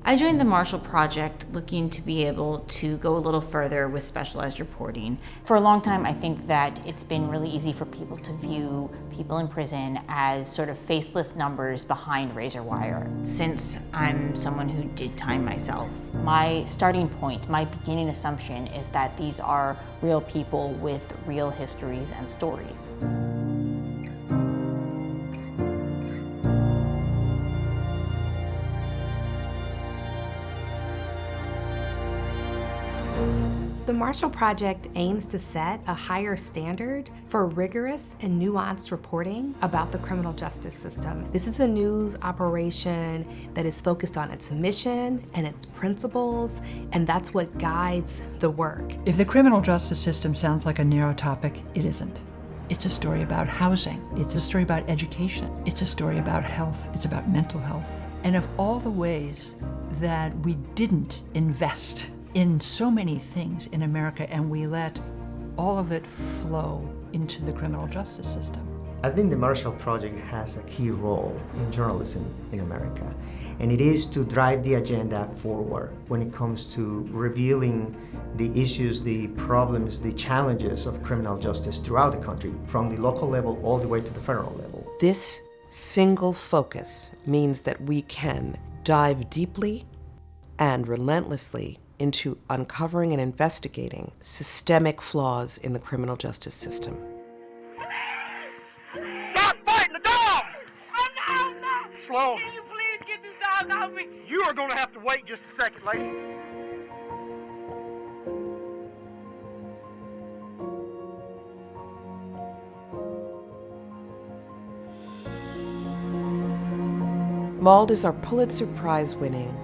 I joined the Marshall Project looking to be able to go a little further with specialized reporting. For a long time, I think that it's been really easy for people to view people in prison as sort of faceless numbers behind razor wire. Since I'm someone who did time myself, my starting point, my beginning assumption is that these are real people with real histories and stories. The Marshall Project aims to set a higher standard for rigorous and nuanced reporting about the criminal justice system. This is a news operation that is focused on its mission and its principles, and that's what guides the work. If the criminal justice system sounds like a narrow topic, it isn't. It's a story about housing. It's a story about education. It's a story about health. It's about mental health. And of all the ways that we didn't invest in so many things in America, and we let all of it flow into the criminal justice system. I think the Marshall Project has a key role in journalism in America, and it is to drive the agenda forward when it comes to revealing the issues, the problems, the challenges of criminal justice throughout the country, from the local level all the way to the federal level. This single focus means that we can dive deeply and relentlessly into uncovering and investigating systemic flaws in the criminal justice system. Stop fighting the dog! Oh, no! Slow. Can you please get this dog off me? You are going to have to wait just a second, lady. Mauled is our Pulitzer Prize-winning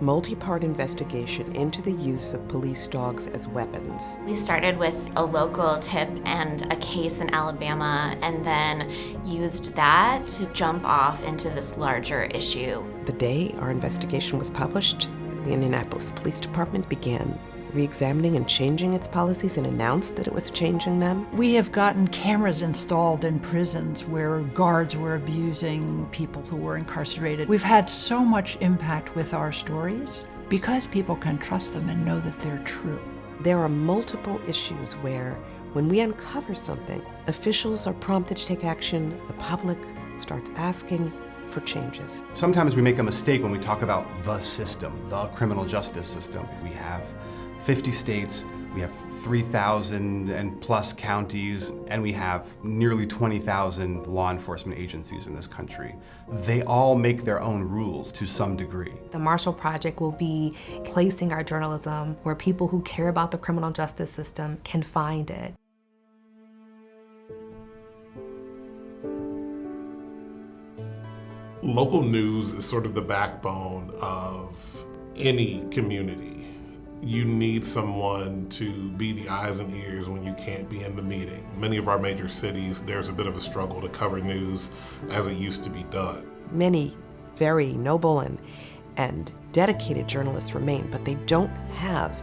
multi-part investigation into the use of police dogs as weapons. We started with a local tip and a case in Alabama, and then used that to jump off into this larger issue. The day our investigation was published, the Indianapolis Police Department began re-examining and changing its policies and announced that it was changing them. We have gotten cameras installed in prisons where guards were abusing people who were incarcerated. We've had so much impact with our stories because people can trust them and know that they're true. There are multiple issues where, when we uncover something, officials are prompted to take action, the public starts asking for changes. Sometimes we make a mistake when we talk about the system, the criminal justice system. We have 50 states, we have 3,000 and plus counties, and we have nearly 20,000 law enforcement agencies in this country. They all make their own rules to some degree. The Marshall Project will be placing our journalism where people who care about the criminal justice system can find it. Local news is sort of the backbone of any community. You need someone to be the eyes and ears when you can't be in the meeting. Many of our major cities, there's a bit of a struggle to cover news as it used to be done. Many very noble and dedicated journalists remain, but they don't have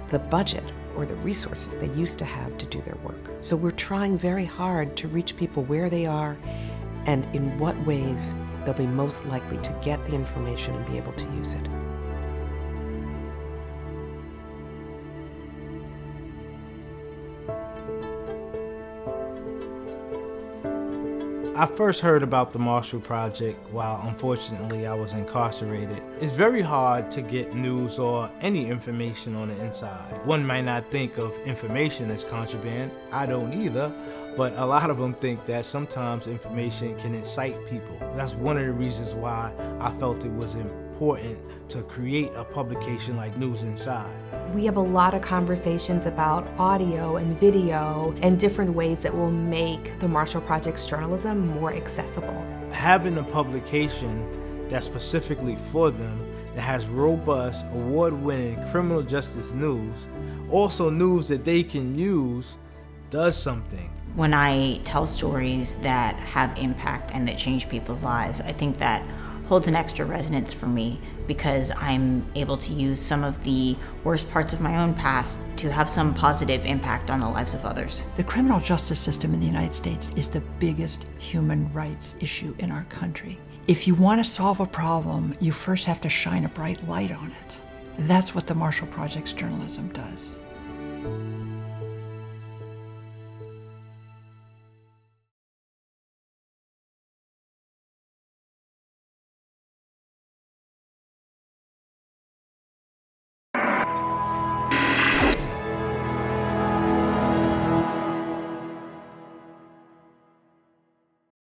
the budget or the resources they used to have to do their work. So we're trying very hard to reach people where they are and in what ways they'll be most likely to get the information and be able to use it. I first heard about the Marshall Project while unfortunately I was incarcerated. It's very hard to get news or any information on the inside. One might not think of information as contraband. I don't either, but a lot of them think that sometimes information can incite people. That's one of the reasons why I felt it was important to create a publication like News Inside. We have a lot of conversations about audio and video and different ways that will make the Marshall Project's journalism more accessible. Having a publication that's specifically for them, that has robust, award-winning criminal justice news, also news that they can use, does something. When I tell stories that have impact and that change people's lives, I think that holds an extra resonance for me because I'm able to use some of the worst parts of my own past to have some positive impact on the lives of others. The criminal justice system in the United States is the biggest human rights issue in our country. If you want to solve a problem, you first have to shine a bright light on it. That's what the Marshall Project's journalism does.